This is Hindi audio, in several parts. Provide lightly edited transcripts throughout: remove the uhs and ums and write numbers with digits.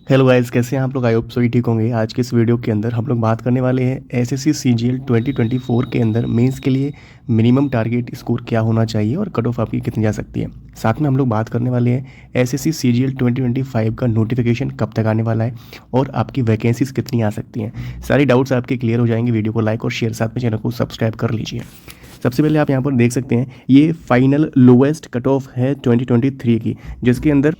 हेलो गाइस, कैसे हैं आप लोग? आई होप सो ही ठीक होंगे। आज के इस वीडियो के अंदर हम लोग बात करने वाले हैं एसएससी सीजीएल 2024 के अंदर मेंस के लिए मिनिमम टारगेट स्कोर क्या होना चाहिए और कट ऑफ आपकी कितनी जा सकती है। साथ में हम लोग बात करने वाले हैं एसएससी सीजीएल 2025 का नोटिफिकेशन कब तक आने वाला है और आपकी वैकेंसीज कितनी आ सकती हैं। सारी डाउट्स आपके क्लियर हो जाएंगे। वीडियो को लाइक और शेयर, साथ में चैनल को सब्सक्राइब कर लीजिए। सबसे पहले आप यहाँ पर देख सकते हैं ये फाइनल लोएस्ट कट ऑफ है 2023 की, जिसके अंदर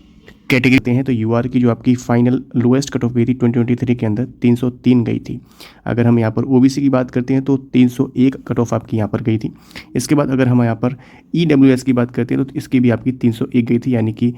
कैटेगरी हैं तो यूआर की जो आपकी फाइनल लोएस्ट कट ऑफ गई थी 2023 के अंदर 303 गई थी। अगर हम यहाँ पर ओबीसी की बात करते हैं तो 301 कट ऑफ आपकी यहाँ पर गई थी। इसके बाद अगर हम यहाँ पर ईडब्ल्यूएस की बात करते हैं तो इसकी भी आपकी 301 गई थी, यानी कि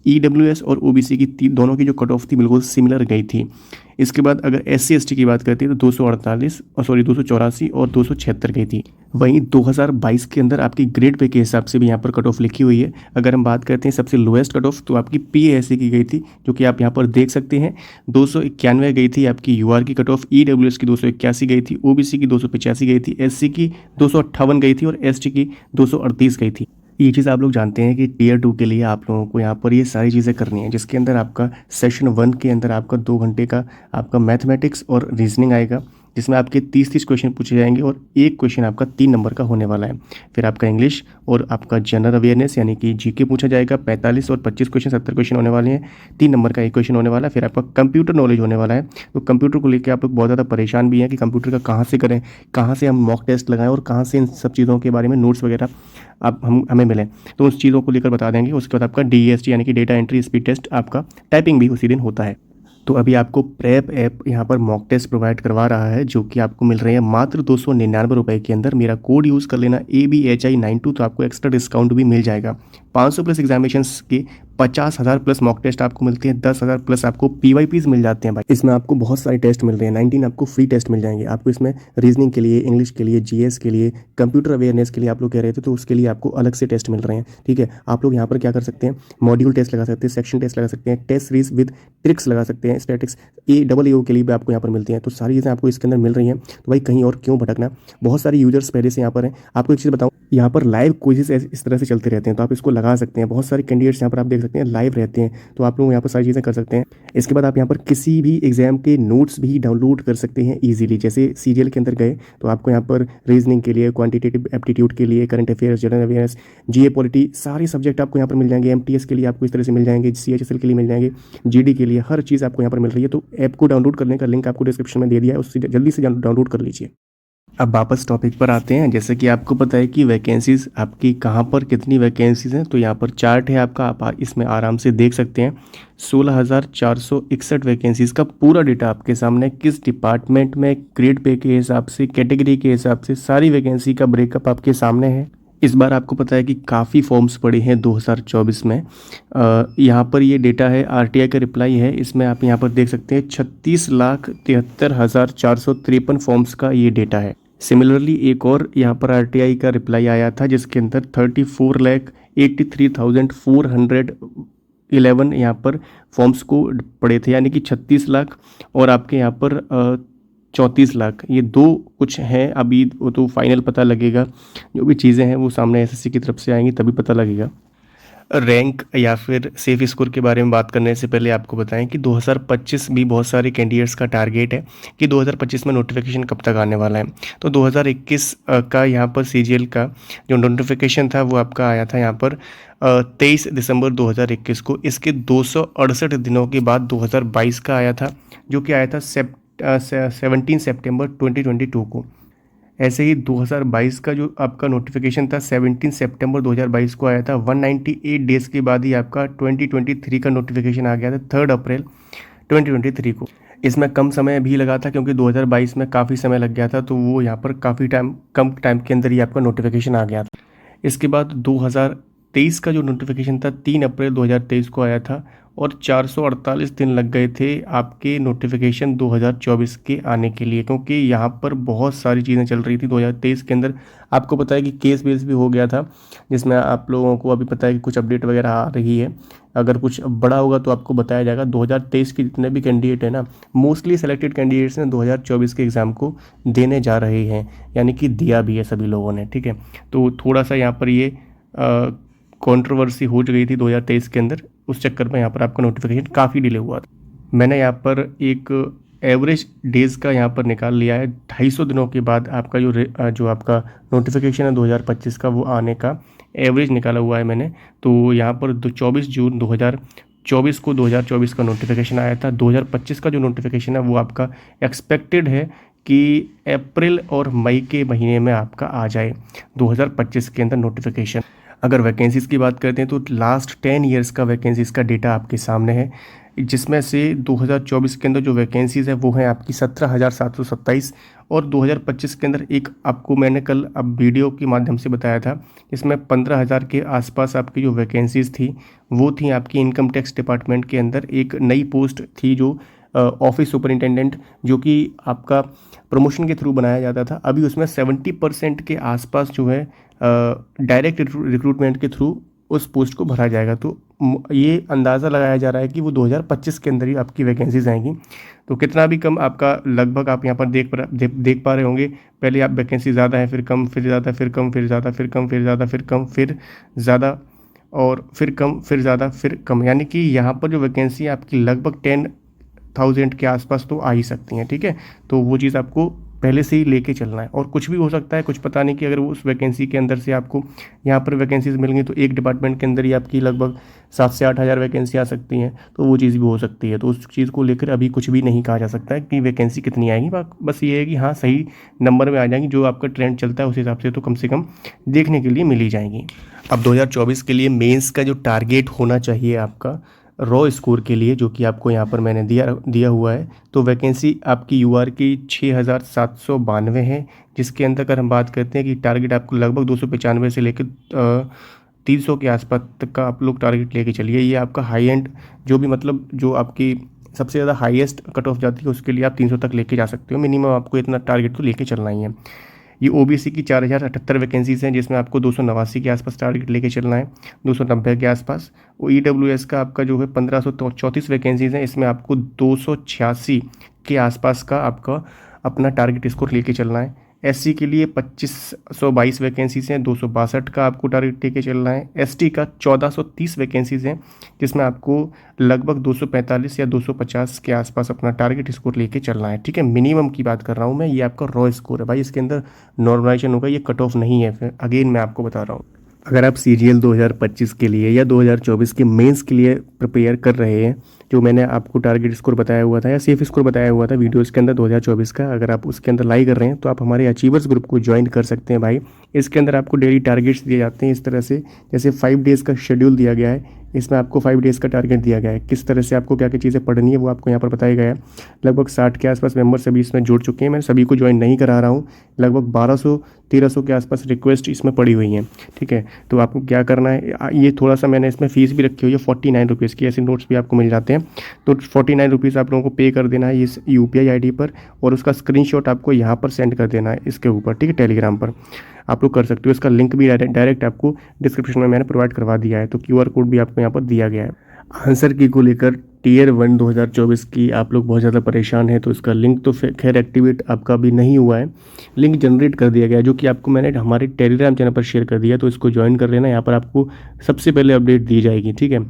ईडब्ल्यूएस और ओबीसी की दोनों की जो कट ऑफ थी बिल्कुल सिमिलर गई थी। इसके बाद अगर एससी एसटी की बात करते हैं तो 284 और 276 गई थी। वहीं 2022 के अंदर आपकी ग्रेड पे के हिसाब से भी यहाँ पर कट ऑफ लिखी हुई है। अगर हम बात करते हैं सबसे लोएस्ट कट ऑफ तो आपकी पीएएससी की गई थी, जो कि आप यहाँ पर देख सकते हैं 291 गई थी आपकी यूआर की कट ऑफ। ईडब्ल्यूएस की 281 गई थी, ओबीसी की 285 गई थी, एससी की 258 गई थी और एसटी की 238 गई थी। ये चीज़ आप लोग जानते हैं कि टीयर 2 के लिए आप लोगों को यहाँ पर ये सारी चीज़ें करनी है, जिसके अंदर आपका सेशन 1 के अंदर आपका 2 घंटे का आपका मैथमेटिक्स और रीजनिंग आएगा, जिसमें आपके 30 क्वेश्चन पूछे जाएंगे और एक क्वेश्चन आपका 3 नंबर का होने वाला है। फिर आपका इंग्लिश और आपका जनरल अवेयरनेस यानी कि जीके पूछा जाएगा 45 और 25 क्वेश्चन 70 क्वेश्चन होने वाले हैं। 3 नंबर का एक क्वेश्चन होने वाला है। फिर आपका कंप्यूटर नॉलेज होने वाला है। तो कंप्यूटर को लेकर आप लोग बहुत ज़्यादा परेशान भी हैं कि कंप्यूटर का कहाँ से करें, कहाँ से हम मॉक टेस्ट लगाएं और कहाँ से इन सब चीज़ों के बारे में नोट्स वगैरह आप हमें मिलें, तो उस चीज़ों को लेकर बता देंगे। उसके बाद आपका डीएसटी यानी कि डेटा एंट्री स्पीड टेस्ट, आपका टाइपिंग भी उसी दिन होता है। तो अभी आपको प्रेप ऐप यहाँ पर मॉक टेस्ट प्रोवाइड करवा रहा है, जो कि आपको मिल रहे हैं मात्र 299 रुपये के अंदर। मेरा कोड यूज़ कर लेना ABHI92, तो आपको एक्स्ट्रा डिस्काउंट भी मिल जाएगा। 500 प्लस एग्जामिनेशंस के 50,000 प्लस मॉक टेस्ट आपको मिलते हैं, 10,000 प्लस आपको PYPs मिल जाते हैं भाई। इसमें आपको बहुत सारे टेस्ट मिल रहे हैं, 19 आपको फ्री टेस्ट मिल जाएंगे। आपको इसमें रीजनिंग के लिए, इंग्लिश के लिए, जीएस के लिए, कंप्यूटर अवेयरनेस के लिए आप लोग कह रहे थे, तो उसके लिए आपको अलग से टेस्ट मिल रहे हैं। ठीक है, आप लोग यहाँ पर क्या कर सकते हैं, मॉड्यूल टेस्ट लगा सकते हैं, सेक्शन टेस्ट लगा सकते हैं, टेस्ट सीरीज विद ट्रिक्स लगा सकते हैं, स्टैटिक्स AAO के लिए भी आपको यहाँ पर मिलती हैं। तो सारी चीज़ें आपको इसके अंदर मिल रही हैं, तो भाई कहीं और क्यों भटकना। बहुत सारे यूजर्स पहले से यहाँ पर हैं। आपको एक चीज़ बताऊँ, यहाँ पर लाइव क्विज़ेस इस तरह से चलते रहते हैं, तो आप इसको लगा सकते हैं। बहुत सारे कैंडिडेट्स यहाँ पर आप देख सकते हैं लाइव रहते हैं, तो आप लोग यहाँ पर सारी चीज़ें कर सकते हैं। इसके बाद आप यहाँ पर किसी भी एग्जाम के नोट्स भी डाउनलोड कर सकते हैं ईजिली। जैसे सीरियल के अंदर गए तो आपको यहाँ पर रीजनिंग के लिए, क्वांटिटेटिव एप्टीट्यूड के लिए, करंट अफेयर्स, जनरल अवेयरनेस, जीए पॉलिटी, सारे सब्जेक्ट आपको यहाँ पर मिल जाएंगे। MTS के लिए आपको इस तरह से मिल जाएंगे, CHSL के लिए मिल जाएंगे, GD के लिए, हर चीज़ आपको यहाँ पर मिल रही है। तो ऐप को डाउनलोड करने का लिंक आपको डिस्क्रिप्शन में दे दिया है, उससे जल्दी से डाउनलोड कर लीजिए। अब वापस टॉपिक पर आते हैं। जैसे कि आपको पता है कि वैकेंसीज़ आपकी कहाँ पर कितनी वैकेंसीज़ हैं, तो यहाँ पर चार्ट है आपका, आप इसमें आराम से देख सकते हैं। 16,461 वैकेंसीज़ का पूरा डेटा आपके सामने, किस डिपार्टमेंट में, ग्रेड पे के हिसाब से, कैटेगरी के हिसाब से सारी वैकेंसी का ब्रेकअप आपके सामने है। इस बार आपको पता है कि काफ़ी फॉर्म्स पड़े हैं 2024 में। यहाँ पर ये डेटा है, RTI का रिप्लाई है। इसमें आप यहाँ पर देख सकते हैं 36,73,453 फॉर्म्स का ये डेटा है। सिमिलरली एक और यहाँ पर RTI का रिप्लाई आया था, जिसके अंदर 34,83,411 यहाँ पर फॉर्म्स को पड़े थे, यानी कि 36 लाख और आपके यहाँ पर 34 लाख। ये दो कुछ हैं, अभी वो तो फाइनल पता लगेगा। जो भी चीज़ें हैं वो सामने SSC की तरफ से आएंगी, तभी पता लगेगा। रैंक या फिर सेफ स्कोर के बारे में बात करने से पहले आपको बताएं कि 2025 भी बहुत सारे कैंडिडेट्स का टारगेट है कि 2025 में नोटिफिकेशन कब तक आने वाला है। तो 2021 का यहाँ पर CGL का जो नोटिफिकेशन था वो आपका आया था यहाँ पर 23 दिसंबर 2021 को। इसके 268 दिनों के बाद 2022 का आया था, जो कि आया था 17 सितंबर 2022 को। ऐसे ही 2022 का जो आपका नोटिफिकेशन था 17 सितंबर 2022 को आया था। 198 डेज़ के बाद ही आपका 2023 का नोटिफिकेशन आ गया था 3 अप्रैल 2023 को। इसमें कम समय भी लगा था, क्योंकि 2022 में काफ़ी समय लग गया था, तो वो यहाँ पर काफ़ी कम टाइम के अंदर ही आपका नोटिफिकेशन आ गया था। इसके बाद 2023 का जो नोटिफिकेशन था 3 अप्रैल 2023 को आया था और 448 दिन लग गए थे आपके नोटिफिकेशन 2024 के आने के लिए, क्योंकि यहाँ पर बहुत सारी चीज़ें चल रही थी 2023 के अंदर। आपको पता है कि केस बेस भी हो गया था, जिसमें आप लोगों को अभी पता है कि कुछ अपडेट वगैरह आ रही है। अगर कुछ बड़ा होगा तो आपको बताया जाएगा। 2023 के जितने भी कैंडिडेट हैं ना, मोस्टली सेलेक्टेड कैंडिडेट्स ने 2024 के एग्ज़ाम को देने जा रहे हैं, यानी कि दिया भी है सभी लोगों ने। ठीक है, तो थोड़ा सा यहाँ पर ये कंट्रोवर्सी हो गई थी 2023 के अंदर, उस चक्कर में यहाँ पर आपका नोटिफिकेशन काफ़ी डिले हुआ था। मैंने यहाँ पर एक एवरेज डेज़ का यहाँ पर निकाल लिया है। 250 दिनों के बाद आपका जो आपका नोटिफिकेशन है 2025 का, वो आने का एवरेज निकाला हुआ है मैंने। तो यहाँ पर 24 जून 2024 को 2024 का नोटिफिकेशन आया था। 2025 का जो नोटिफिकेशन है वो आपका एक्सपेक्टेड है कि अप्रैल और मई के महीने में आपका आ जाए 2025 के अंदर नोटिफिकेशन। अगर वैकेंसीज़ की बात करते हैं तो लास्ट 10 ईयर्स का वैकेंसीज़ का डेटा आपके सामने है, जिसमें से 2024 के अंदर जो वैकेंसीज़ है वो है आपकी 17,727 और 2025 के अंदर एक आपको मैंने कल अब वीडियो के माध्यम से बताया था, इसमें 15,000 के आसपास आपकी जो वैकेंसीज़ थी वो थी आपकी इनकम टैक्स डिपार्टमेंट के अंदर। एक नई पोस्ट थी जो ऑफिस सुपरिंटेंडेंट, जो कि आपका प्रमोशन के थ्रू बनाया जाता था। अभी उसमें 70% के आसपास जो है डायरेक्ट रिक्रूटमेंट के थ्रू उस पोस्ट को भरा जाएगा। तो ये अंदाज़ा लगाया जा रहा है कि वो 2025 के अंदर ही आपकी वैकेंसीज आएंगी। तो कितना भी कम आपका, लगभग आप यहाँ पर देख पा रहे होंगे, पहले आप वैकेंसी ज़्यादा है, फिर कम, फिर ज़्यादा, फिर कम, फिर ज़्यादा, फिर कम, फिर ज़्यादा, फिर कम, फिर ज़्यादा और फिर कम, फिर ज़्यादा, फिर कम। यानी कि यहाँ पर जो वैकेंसी है आपकी लगभग 10,000 के आसपास तो आ ही सकती हैं। ठीक है, तो वो चीज़ आपको पहले से ही लेके चलना है। और कुछ भी हो सकता है, कुछ पता नहीं कि अगर वो उस वैकेंसी के अंदर से आपको यहाँ पर वैकेंसीज मिलेंगी तो एक डिपार्टमेंट के अंदर ही आपकी लगभग 7 से 8 हज़ार वैकेंसी आ सकती हैं, तो वो चीज़ भी हो सकती है। तो उस चीज़ को लेकर अभी कुछ भी नहीं कहा जा सकता है कि वैकेंसी कितनी आएगी। बस ये है कि हाँ, सही नंबर में आ जाएंगी, जो आपका ट्रेंड चलता है उस हिसाब से तो कम से कम देखने के लिए मिल ही जाएंगी। अब 2024 के लिए मेंस का जो टारगेट होना चाहिए आपका रॉ स्कोर के लिए, जो कि आपको यहाँ पर मैंने दिया हुआ है, तो वैकेंसी आपकी यूआर की 6,792 है, जिसके अंदर अगर हम बात करते हैं कि टारगेट आपको लगभग 295 से लेकर 300 के आसपास तक का आप लोग टारगेट लेके चलिए। ये आपका हाई एंड, जो भी मतलब जो आपकी सबसे ज़्यादा हाईएस्ट कट ऑफ जाती है उसके लिए आप 300 तक लेके जा सकते हो। मिनिमम आपको इतना टारगेट तो लेके चलना ही है। ये ओबीसी की 4,078 वैकेंसीज़ हैं, जिसमें आपको 289 के आसपास टारगेट लेके चलना है, 290 के आसपास। वो ईडब्ल्यूएस का आपका जो है 1534 वैकेंसीज़ हैं, इसमें आपको 286 के आसपास का आपका अपना टारगेट स्कोर लेके चलना है। एससी के लिए 2522 वैकेंसीज़ हैं, 262 का आपको टारगेट लेके चलना है। एसटी का 1430 वैकेंसीज़ हैं, जिसमें आपको लगभग 245 या 250 के आसपास अपना टारगेट स्कोर लेके चलना है। ठीक है, मिनिमम की बात कर रहा हूँ मैं, ये आपका रॉ स्कोर है भाई, इसके अंदर नॉर्मलाइजेशन होगा, ये कट ऑफ नहीं है। फिर अगेन मैं आपको बता रहा हूँ, अगर आप सीजीएल 2025 के लिए या 2024 के मेंस के लिए प्रिपेयर कर रहे हैं, जो मैंने आपको टारगेट स्कोर बताया हुआ था या सेफ स्कोर बताया हुआ था वीडियोस के अंदर 2024 का, अगर आप उसके अंदर लाई कर रहे हैं तो आप हमारे अचीवर्स ग्रुप को ज्वाइन कर सकते हैं भाई। इसके अंदर आपको डेली टारगेट्स दिए जाते हैं इस तरह से, जैसे 5 डेज़ का शेड्यूल दिया गया है, इसमें आपको 5 डेज़ का टारगेट दिया गया है। किस तरह से आपको क्या क्या चीज़ें पढ़नी है वो आपको यहाँ पर बताया गया है। लगभग 60 के आसपास मेंबर्स अभी इसमें जुड़ चुके हैं, मैं सभी को ज्वाइन नहीं करा रहा हूँ। लगभग 1200-1300 के आसपास रिक्वेस्ट इसमें पड़ी हुई हैं। ठीक है, तो आपको क्या करना है, ये थोड़ा सा मैंने इसमें फ़ीस भी रखी हुई है 49 रुपीज़ की, ऐसे नोट्स भी आपको मिल जाते हैं। तो 49 रुपीज़ आप लोगों को पे कर देना है इस UPI ID पर, और उसका स्क्रीनशॉट आपको यहाँ पर सेंड कर देना है इसके ऊपर। ठीक है, टेलीग्राम पर आप लोग कर सकते हो। इसका लिंक भी डायरेक्ट आपको डिस्क्रिप्शन में मैंने प्रोवाइड करवा दिया है, तो QR कोड भी आपको यहाँ पर दिया गया है। आंसर की को लेकर टियर 1 2024 की आप लोग बहुत ज़्यादा परेशान हैं, तो इसका लिंक तो खैर एक्टिवेट आपका भी नहीं हुआ है, लिंक जनरेट कर दिया गया है, जो कि आपको मैंने हमारे टेलीग्राम चैनल पर शेयर कर दिया, तो इसको ज्वाइन कर लेना। यहाँ पर आपको सबसे पहले अपडेट दी जाएगी। ठीक है,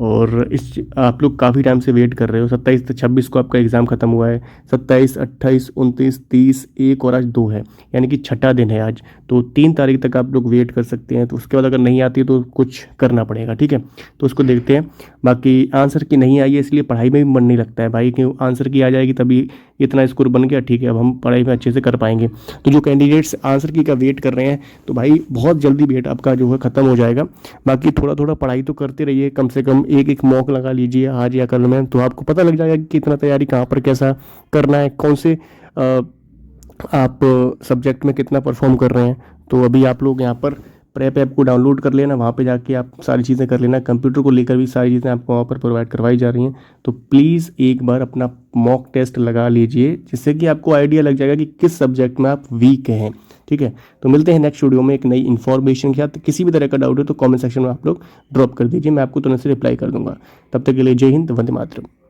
और इस आप लोग काफ़ी टाइम से वेट कर रहे हो। 27 से 26 को आपका एग्ज़ाम खत्म हुआ है, 27, 28, 29, 30, 1 और आज 2 है, यानी कि छठा दिन है आज। तो 3 तारीख तक आप लोग वेट कर सकते हैं, तो उसके बाद अगर नहीं आती तो कुछ करना पड़ेगा। ठीक है, तो उसको देखते हैं। बाकी आंसर की नहीं आई है, इसलिए पढ़ाई में भी मन नहीं लगता है भाई, क्यों आंसर की आ जाएगी तभी इतना स्कोर बन गया। ठीक है, अब हम पढ़ाई में अच्छे से कर पाएंगे। तो जो कैंडिडेट्स आंसर की का वेट कर रहे हैं, तो भाई बहुत जल्दी वेट आपका जो है ख़त्म हो जाएगा। बाकी थोड़ा थोड़ा पढ़ाई तो करते रहिए, कम से कम एक मॉक लगा लीजिए आज या कल में, तो आपको पता लग जाएगा कि कितना तैयारी कहाँ पर कैसा करना है, कौन से आप सब्जेक्ट में कितना परफॉर्म कर रहे हैं। तो अभी आप लोग यहाँ पर प्रेप ऐप को डाउनलोड कर लेना, वहाँ पे जाके आप सारी चीज़ें कर लेना। कंप्यूटर को लेकर भी सारी चीज़ें आपको वहाँ पर प्रोवाइड करवाई जा रही हैं। तो प्लीज़ एक बार अपना मॉक टेस्ट लगा लीजिए, जिससे कि आपको आइडिया लग जाएगा कि किस सब्जेक्ट में आप वीक हैं। ठीक है, तो मिलते हैं नेक्स्ट वीडियो में एक नई इन्फॉर्मेशन के साथ। किसी भी तरह का डाउट हो तो कमेंट सेक्शन में आप लोग ड्रॉप कर दीजिए, मैं आपको तुरंत से रिप्लाई कर दूंगा। तब तक के लिए जय हिंद, वंदे मातरम।